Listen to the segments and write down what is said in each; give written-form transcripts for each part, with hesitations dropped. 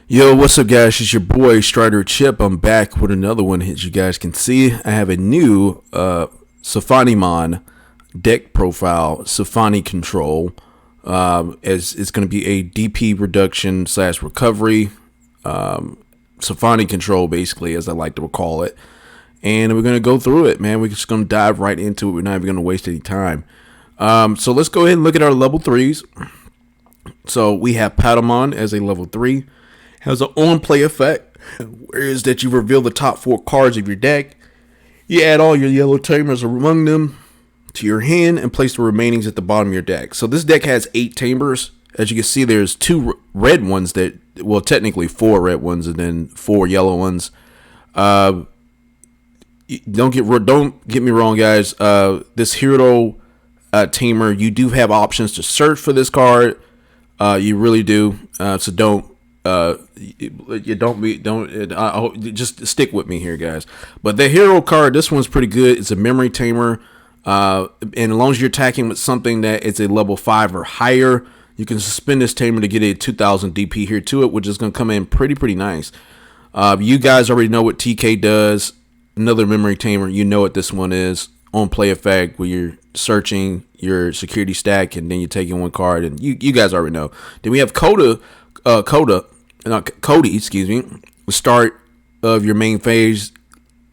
Yo, what's up, guys? It's your boy Strider Chip. I'm back with another one. As you guys can see, I have a new Sylphymon deck profile, Sylphymon control. As it's going to be a DP reduction / recovery, Sylphymon control, basically, as I like to call it. And we're going to go through it, man. We're just going to dive right into it. We're not even going to waste any time. So let's go ahead and look at our level 3s. So we have Patamon as a level 3. Has an on-play effect, whereas that you reveal the top 4 cards of your deck. You add all your yellow Tamers among them to your hand and place the remainings at the bottom of your deck. So this deck has 8 Tamers. As you can see, there's 2 red ones that, well, technically 4 red ones and then 4 yellow ones. Don't get me wrong, guys. This hero Tamer, you do have options to search for this card. You really do. So don't. Just stick with me here, guys. But the hero card, this one's pretty good. It's a memory tamer, and as long as you're attacking with something that is a level 5 or higher, you can suspend this tamer to get a 2000 DP here to it, which is going to come in pretty nice. You guys already know what TK does. Another memory tamer, you know what this one is. On play effect, where you're searching your security stack and then you're taking one card, and you guys already know. Then we have Cody, excuse me, the start of your main phase.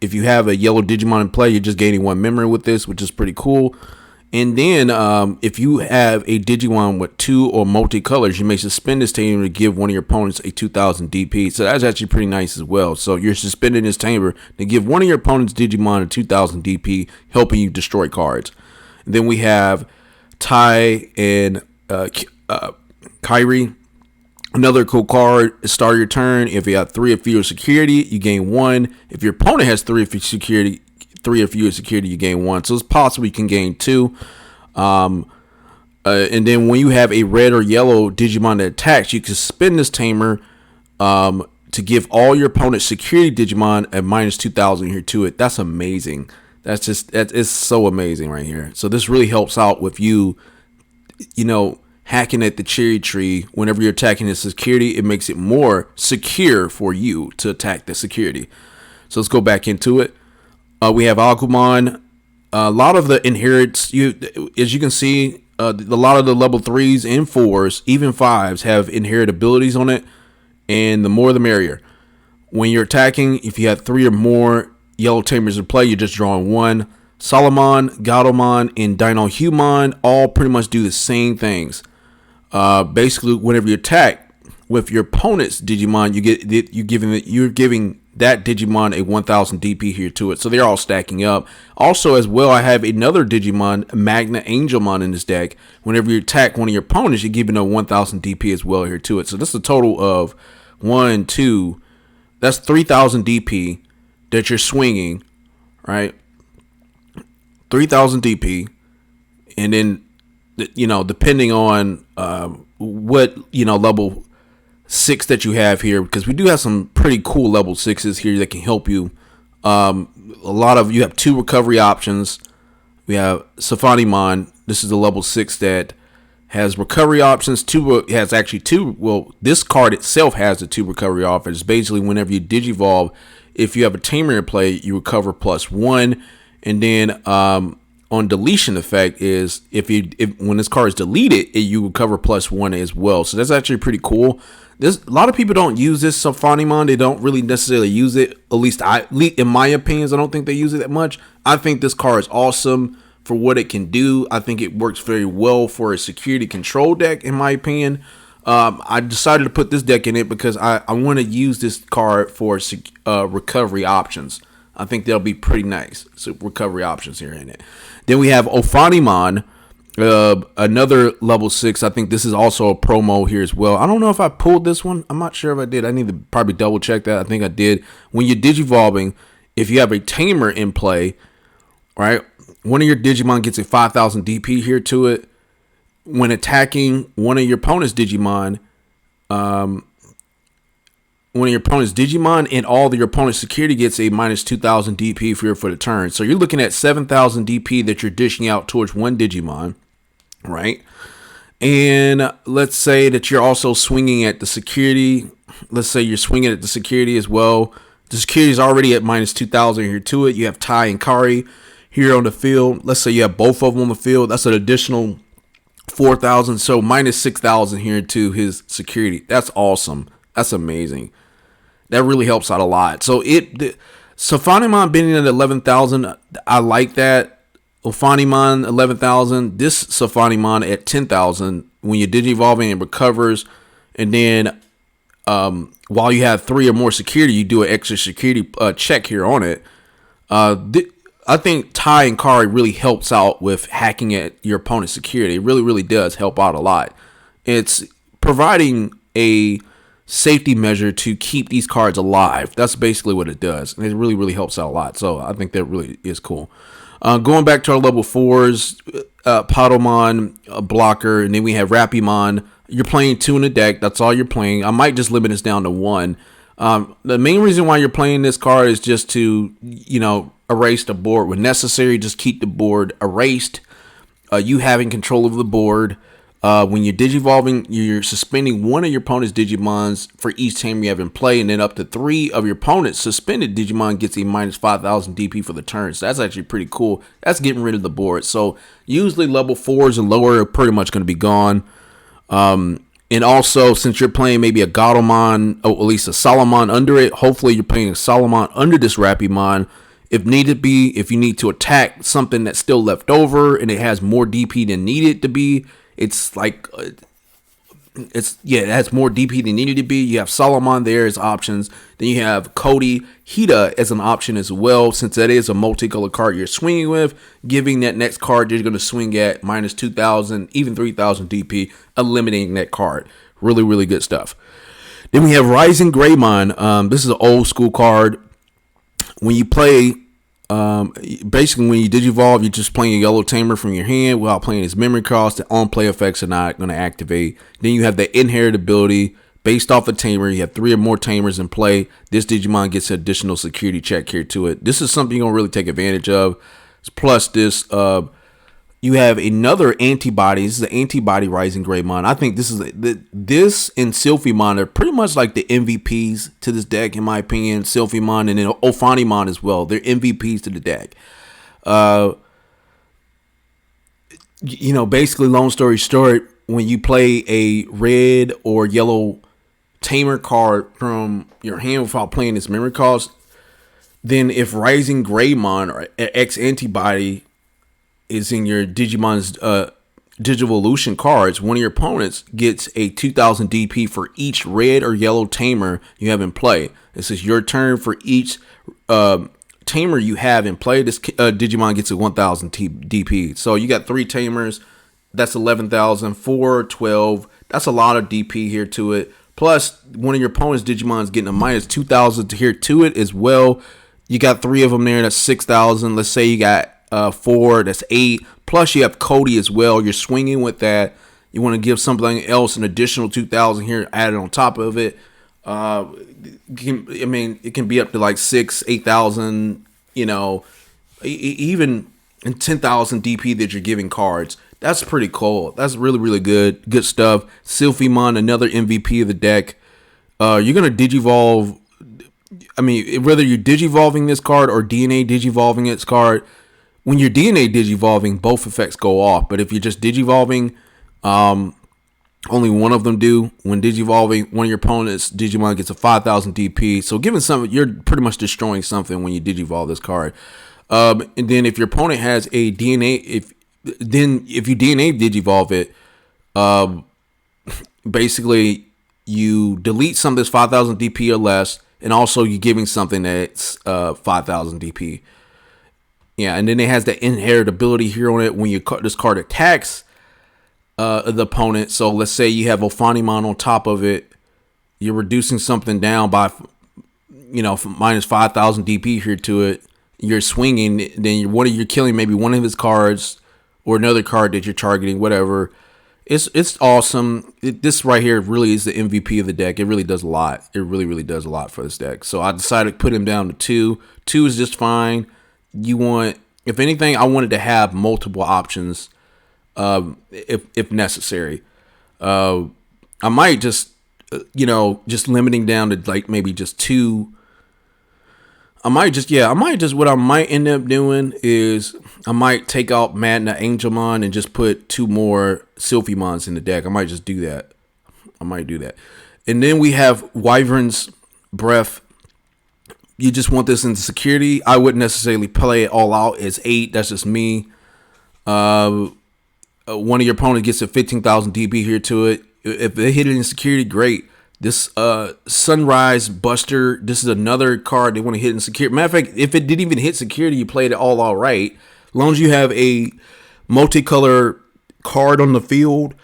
If you have a yellow Digimon in play, you're just gaining 1 memory with this, which is pretty cool. And then if you have a Digimon with 2 or multicolors, you may suspend this tamer to give one of your opponents a 2000 DP. So that's actually pretty nice as well. So you're suspending this tamer to give one of your opponent's Digimon a 2000 DP, helping you destroy cards. And then we have Tai and Kyrie. Another cool card, start your turn. If you have 3 or fewer security, you gain 1. If your opponent has 3 or fewer security, you gain 1. So it's possible you can gain 2. And then when you have a red or yellow Digimon that attacks, you can spend this tamer to give all your opponent's security Digimon a minus 2000 here to it. That's amazing. That is so amazing right here. So this really helps out with you know, hacking at the cherry tree. Whenever you're attacking the security, it makes it more secure for you to attack the security. So let's go back into it. We have Agumon. A lot of the inherits, as you can see, a lot of the level 3s and 4s, even 5s, have inherit abilities on it, and the more the merrier. When you're attacking, if you have 3 or more yellow tamers in play, you're just drawing 1. Solomon, Gatomon, and Dinohumon all pretty much do the same things. Basically, whenever you attack with your opponent's Digimon, you're giving that Digimon a 1000 DP here to it. So they're all stacking up. Also, as well, I have another Digimon, Magna Angelmon, in this deck. Whenever you attack one of your opponents, you're giving a 1000 DP as well here to it. So this is a total of 1, 2. That's 3000 DP that you're swinging, right? 3000 DP, and then, depending on what level 6 that you have here, because we do have some pretty cool level 6s here that can help you. You have 2 recovery options. We have Seraphimon. This is the level 6 that has recovery options. It has actually 2. Well, this card itself has the 2 recovery options. Basically, whenever you Digivolve, if you have a Tamer in play, you recover +1. And then on deletion effect is if when this card is deleted, you recover +1 as well. So that's actually pretty cool. A lot of people don't use this Sylphymon. They don't really necessarily use it. At least in my opinions, I don't think they use it that much. I think this card is awesome for what it can do. I think it works very well for a security control deck, in my opinion. I decided to put this deck in it because I want to use this card for recovery options. I think they'll be pretty nice. So recovery options here in it. Then we have Ophanimon, another level 6. I think this is also a promo here as well. I don't know if I pulled this one. I'm not sure if I did. I need to probably double check that. I think I did. When you're Digivolving, if you have a Tamer in play, right, one of your Digimon gets a 5000 DP here to it. When attacking one of your opponent's Digimon, and all of your opponent's security gets a minus 2000 DP for the turn. So you're looking at 7000 DP that you're dishing out towards one Digimon, right? And let's say that you're also swinging at the security. let's say you're swinging at the security as well. The security is already at minus 2,000 here to it. You have Tai and Kari here on the field. Let's say you have both of them on the field. That's an additional 4,000. So minus 6,000 here to his security. That's awesome. That's amazing. That really helps out a lot. So Sylphymon being at 11,000, I like that. Sylphymon 11,000. This Sylphymon at 10,000. When you're Digivolving, it recovers. And then while you have 3 or more security, you do an extra security check here on it. I think Tai and Kari really helps out with hacking at your opponent's security. It really, really does help out a lot. It's providing a safety measure to keep these cards alive. That's basically what it does. And it really, really helps out a lot. So I think that really is cool. Going back to our level 4s, Padomon, blocker, and then we have Seraphimon. You're playing 2 in the deck. That's all you're playing. I might just limit this down to 1. The main reason why you're playing this card is just to, erase the board when necessary. Just keep the board erased. You having control of the board. When you're Digivolving, you're suspending one of your opponent's Digimons for each Tamer you have in play, and then up to 3 of your opponent's suspended Digimon gets a minus 5,000 DP for the turn. So that's actually pretty cool. That's getting rid of the board. So usually level 4s and lower are pretty much going to be gone. And also, since you're playing maybe a Gatomon, or at least a Solomon under it, hopefully you're playing a Solomon under this Seraphimon. If needed be, if you need to attack something that's still left over and it has more DP than needed to be, it's like, it has more DP than needed to be. You have Solomon there as options. Then you have Cody Hida as an option as well, since that is a multicolored card you're swinging with, giving that next card you're going to swing at minus 2,000, even 3,000 DP, eliminating that card. Really, really good stuff. Then we have Rising Greymon. This is an old school card. When you play, basically when you Digivolve, you're just playing a yellow Tamer from your hand while playing his memory cost. The on-play effects are not going to activate. Then you have the Inheritability. Based off a Tamer, you have 3 or more Tamers in play. This Digimon gets an additional security check here to it. This is something you're going to really take advantage of. Plus this, you have another antibody. This is the antibody Rising Greymon. I think this and Sylphymon are pretty much like the MVPs to this deck, in my opinion. Sylphymon and then Ophanimon as well. They're MVPs to the deck. Basically, long story short, when you play a red or yellow Tamer card from your hand without playing its memory cost, then if Rising Greymon or X Antibody is in your Digimon's Digivolution cards, one of your opponents gets a 2,000 DP for each red or yellow Tamer you have in play. This is your turn for each Tamer you have in play. This Digimon gets a 1,000 DP. So you got 3 Tamers. That's 11,000. 4, 12. That's a lot of DP here to it. Plus, one of your opponent's Digimon is getting a minus 2,000 here to it as well. You got 3 of them there. That's 6,000. Let's say you got 4, that's 8. Plus you have Cody as well. You're swinging with that. You want to give something else an additional 2,000 here added on top of it. It can be up to like 8,000. Even 10,000 DP that you're giving cards. That's pretty cool. That's really, really good stuff. Sylphymon, another MVP of the deck. You're gonna Digivolve. Whether you're Digivolving this card or DNA Digivolving its card. When you're DNA Digivolving, both effects go off. But if you're just Digivolving, only one of them do. When Digivolving, one of your opponent's Digimon gets a 5,000 DP. So given something, you're pretty much destroying something when you Digivolve this card. And then if your opponent has a DNA, if you DNA Digivolve it, basically you delete something that's 5,000 DP or less, and also you're giving something that's 5,000 DP. Yeah, and then it has the Inheritability here on it when this card attacks the opponent. So let's say you have Ophanimon on top of it. You're reducing something down by, minus 5,000 DP here to it. You're swinging, then you're killing maybe one of his cards or another card that you're targeting, whatever. It's awesome. This right here really is the MVP of the deck. It really does a lot. It really, really does a lot for this deck. So I decided to put him down to 2. 2 is just fine. If anything, I wanted to have multiple options, if necessary. I might just just limiting down to like maybe just two. What I might end up doing is I might take out Madna Angelmon and just put two more Sylphymons in the deck. I might just do that. I might do that. And then we have Wyvern's Breath. You just want this into security. I wouldn't necessarily play it all out as 8. That's just me. One of your opponents gets a 15,000 DP here to it. If they hit it in security, great. This Sunrise Buster, this is another card they want to hit in security. Matter of fact, if it didn't even hit security, you played it all right. As long as you have a multicolor card on the field,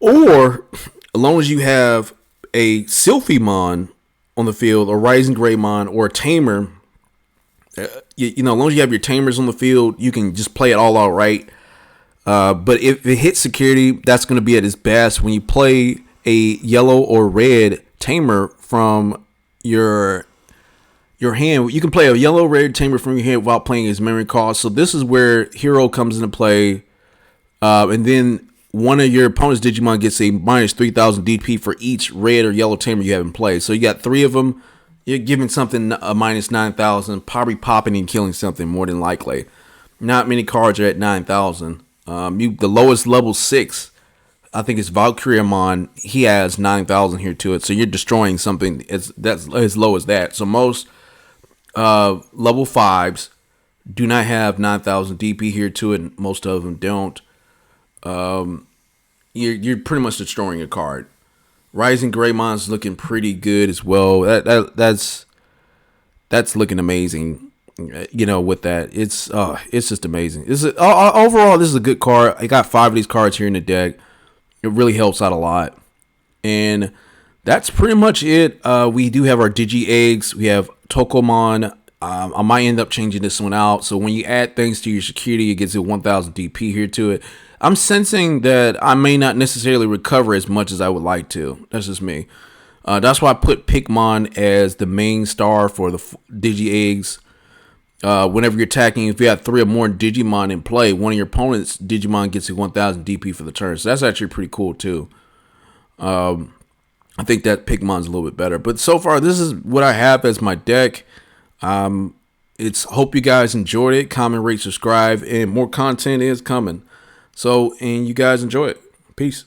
or as long as you have a Sylphymon on the field, or Rising Greymon, or a Tamer, as long as you have your Tamers on the field, you can just play it all right. But if it hits security, that's going to be at its best when you play a yellow or red Tamer from your hand. You can play a yellow red Tamer from your hand without playing his memory cost. So this is where Hero comes into play. And then one of your opponent's Digimon gets a minus 3,000 DP for each red or yellow Tamer you have in play. So you got 3 of them. You're giving something a minus 9,000, probably popping and killing something more than likely. Not many cards are at 9,000. The lowest level 6, I think it's Valkyriamon. He has 9,000 here to it, so you're destroying something that's as low as that. So most level 5s do not have 9,000 DP here to it, and most of them don't. You're pretty much destroying a card. Rising Greymon's looking pretty good as well. That's looking amazing. With that, it's just amazing. Overall, this is a good card. I got 5 of these cards here in the deck. It really helps out a lot, and that's pretty much it. We do have our Digi-eggs. We have Tokomon. I might end up changing this one out. So when you add things to your security, it gets a 1,000 DP here to it. I'm sensing that I may not necessarily recover as much as I would like to. That's just me. That's why I put Pikmon as the main star for the Digi-eggs. Whenever you're attacking, if you have 3 or more Digimon in play, one of your opponent's Digimon gets a 1,000 DP for the turn. So that's actually pretty cool too. I think that Pikmon's a little bit better. But so far, this is what I have as my deck. Hope you guys enjoyed it. Comment, rate, subscribe, and more content is coming. So, and you guys enjoy it. Peace.